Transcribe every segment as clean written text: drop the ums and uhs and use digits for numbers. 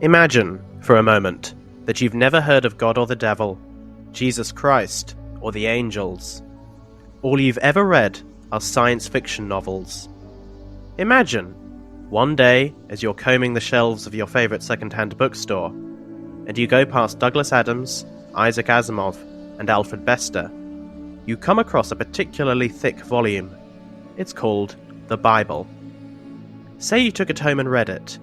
Imagine, for a moment, that you've never heard of God or the devil, Jesus Christ, or the angels. All you've ever read are science fiction novels. Imagine, one day, as you're combing the shelves of your favourite second-hand bookstore, and you go past Douglas Adams, Isaac Asimov, and Alfred Bester, you come across a particularly thick volume. It's called the Bible. Say you took it home and read it.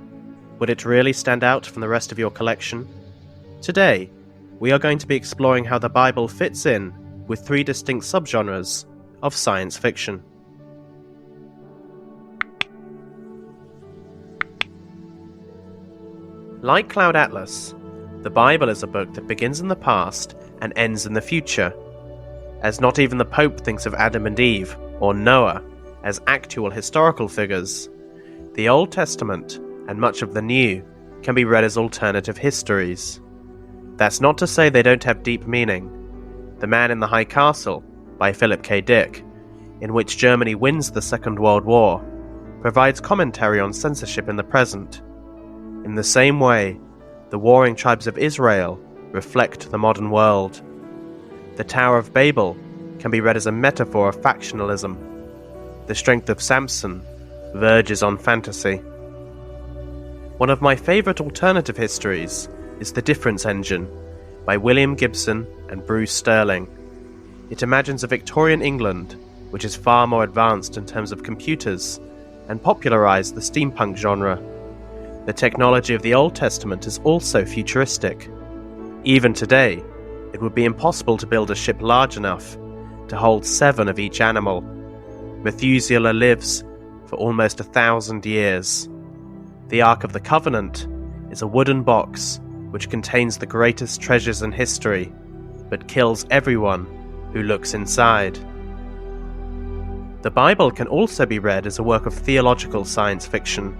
Would it really stand out from the rest of your collection? Today, we are going to be exploring how the Bible fits in with three distinct subgenres of science fiction. Like Cloud Atlas, the Bible is a book that begins in the past and ends in the future, as not even the Pope thinks of Adam and Eve, or Noah, as actual historical figures. The Old Testament, and much of the New, can be read as alternative histories. That's not to say they don't have deep meaning. The Man in the High Castle, by Philip K. Dick, in which Germany wins the Second World War, provides commentary on censorship in the present. In the same way, the warring tribes of Israel reflect the modern world. The Tower of Babel can be read as a metaphor of factionalism. The strength of Samson verges on fantasy. One of my favourite alternative histories is The Difference Engine, by William Gibson and Bruce Sterling. It imagines a Victorian England which is far more advanced in terms of computers, and popularised the steampunk genre. The technology of the Old Testament is also futuristic. Even today, it would be impossible to build a ship large enough to hold 7 of each animal. Methuselah lives for almost 1,000 years. The Ark of the Covenant is a wooden box which contains the greatest treasures in history, but kills everyone who looks inside. The Bible can also be read as a work of theological science fiction.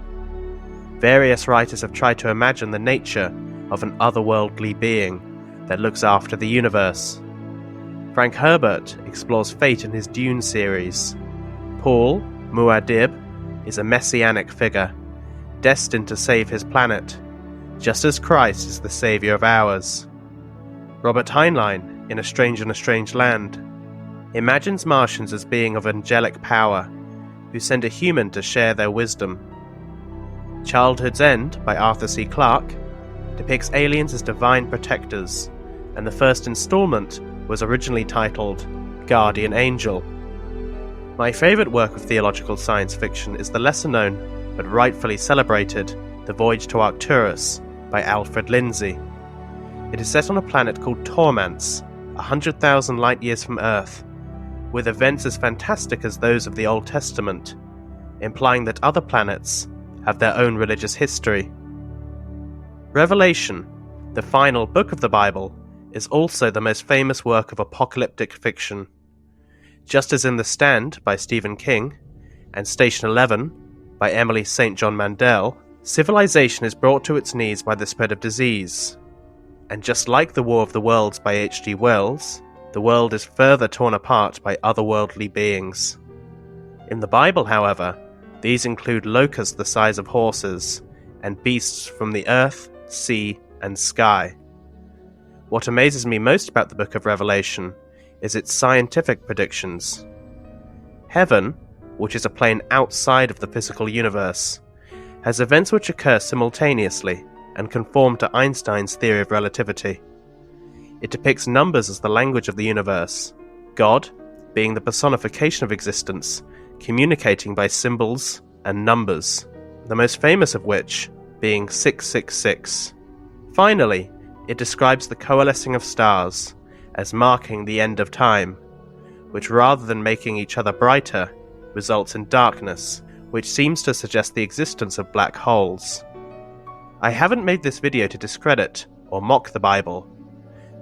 Various writers have tried to imagine the nature of an otherworldly being that looks after the universe. Frank Herbert explores fate in his Dune series. Paul Muad'Dib is a messianic figure, destined to save his planet, just as Christ is the saviour of ours. Robert Heinlein, in A Stranger in a Strange Land, imagines Martians as being of angelic power, who send a human to share their wisdom. Childhood's End, by Arthur C. Clarke, depicts aliens as divine protectors, and the first installment was originally titled Guardian Angel. My favourite work of theological science fiction is the lesser-known, but rightfully celebrated, The Voyage to Arcturus, by Alfred Lindsay. It is set on a planet called Tormance, 100,000 light-years from Earth, with events as fantastic as those of the Old Testament, implying that other planets have their own religious history. Revelation, the final book of the Bible, is also the most famous work of apocalyptic fiction. Just as in The Stand by Stephen King, and Station 11 by Emily St. John Mandel, civilization is brought to its knees by the spread of disease. And just like The War of the Worlds by H.G. Wells, the world is further torn apart by otherworldly beings. In the Bible, however, these include locusts the size of horses, and beasts from the earth, sea, and sky. What amazes me most about the book of Revelation is its scientific predictions. Heaven, which is a plane outside of the physical universe, has events which occur simultaneously and conform to Einstein's theory of relativity. It depicts numbers as the language of the universe, God being the personification of existence, communicating by symbols and numbers, the most famous of which being 666. Finally, it describes the coalescing of stars as marking the end of time, which rather than making each other brighter, results in darkness, which seems to suggest the existence of black holes. I haven't made this video to discredit or mock the Bible.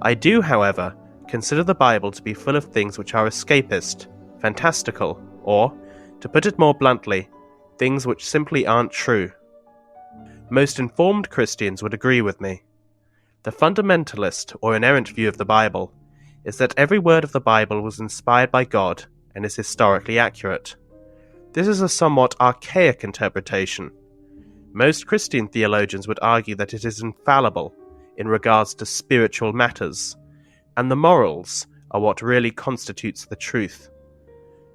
I do, however, consider the Bible to be full of things which are escapist, fantastical, or, to put it more bluntly, things which simply aren't true. Most informed Christians would agree with me. The fundamentalist or inerrant view of the Bible is that every word of the Bible was inspired by God and is historically accurate. This is a somewhat archaic interpretation. Most Christian theologians would argue that it is infallible in regards to spiritual matters, and the morals are what really constitutes the truth.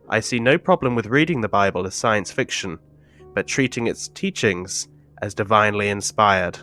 I see no problem with reading the Bible as science fiction, but treating its teachings as divinely inspired.